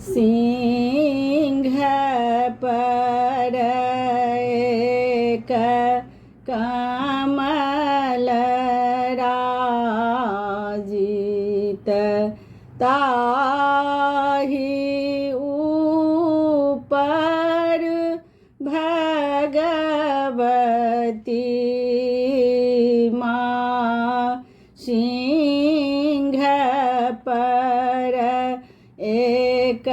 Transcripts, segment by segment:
सिंह पर एक कमल राजित ताहि ऊपर भगवती माँ। सिंह पर एक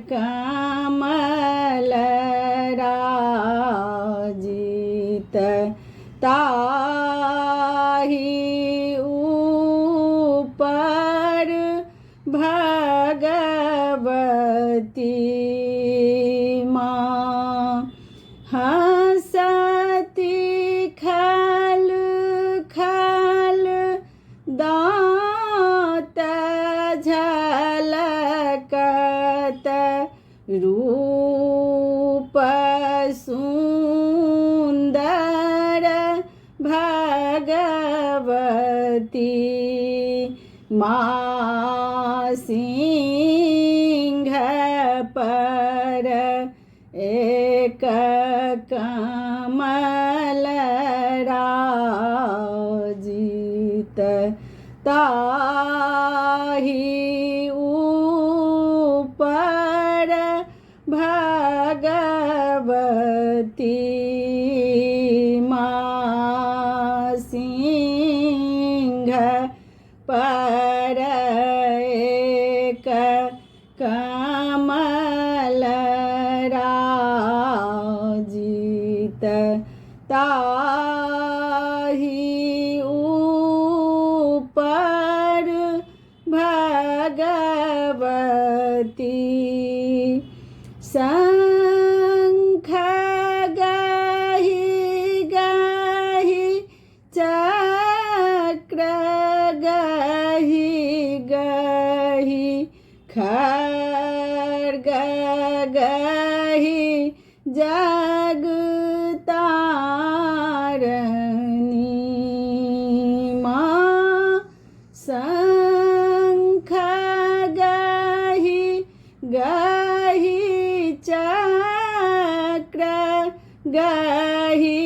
कमल राजित ताहि ऊपर भगवती माँ। हंसती खल खल दाँत झलकत रूप सुंदर भगवती माँ। सिंह पर एक कमल राजित ताहि ऊपर भगवती माँ। सिंह पर एक कमल राजित ताहि ऊपर भगवती। शंख गाहि गाहि चक्र गाहि गाहि खड्ग गाहि जगतारिणी माँ। शंख गाहि गाहि चक्र गाहि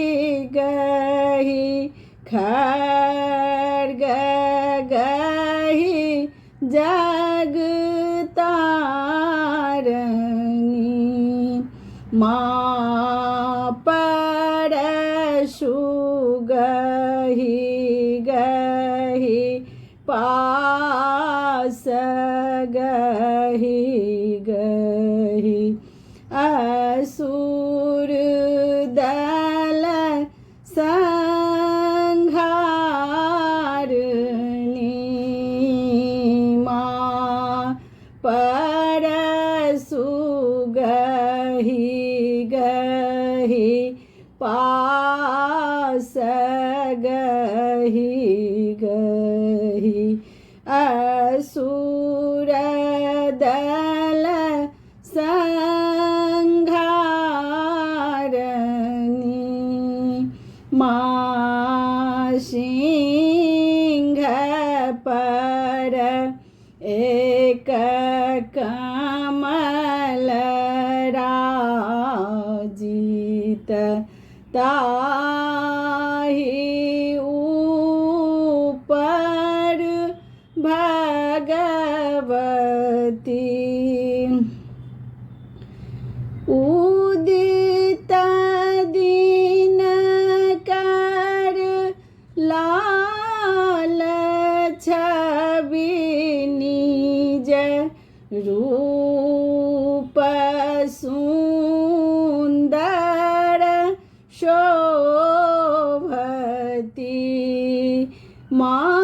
गाहि खड्ग गाहि जगतारिणी माँ। परशु गाहि गाहि पास गाहि गाहि असुर दल संहारिणी माँ। परशु गाहि गाहि पास गाहि गाहि असुर दल संहारिणी माँ। सिंह पर एक कमल राजित ताहि ऊपर भगवती। उदित दिनकर लाल छवि निज रूप सुंदर शोभती माँ।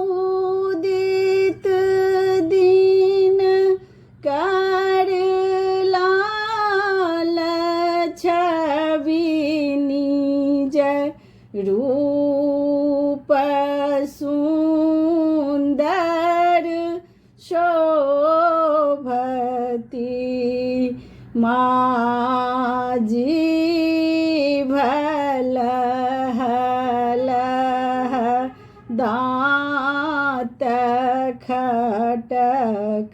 उदित दिन कर लाल छवि निज रूप सुंदर शोभती माँ। जीभ लह लह दाँत खटकत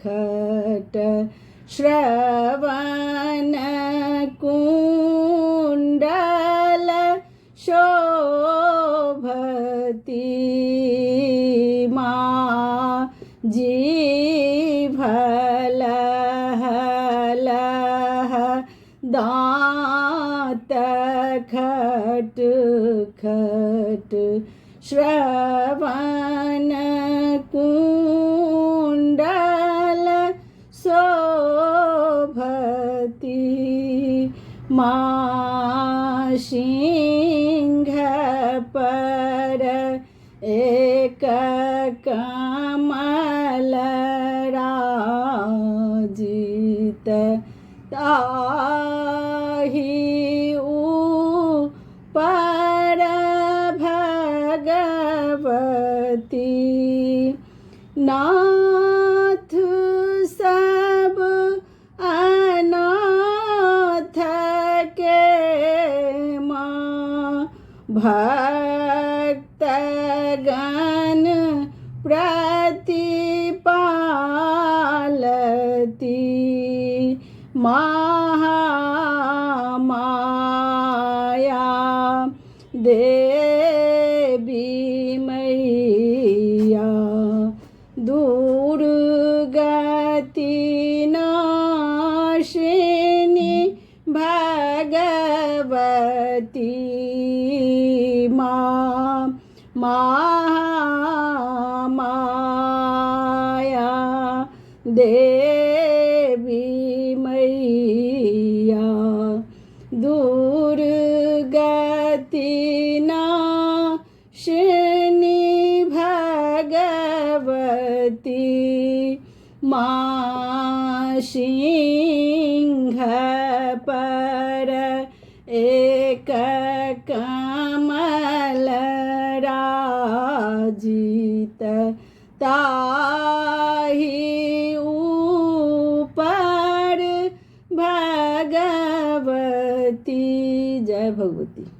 खट श्रवण कुण्डल शोभती माँ जीभलह दाँत खट खट श्रवण कुण्डल शोभती माँ सिंह पर एक कमल राजित ताहि ऊपर भगवती नाथ सब अनाथ के माँ भक्तगण प्रतिपालती महामाया देवी मैया दुर्गति नाशिनी भगवती माँ महामाया देवी मैया दुर्गति नाशिनी भगवती माँ सिंह पर एक कमल राजित ताहि ऊपर भगवती। जय भगवती।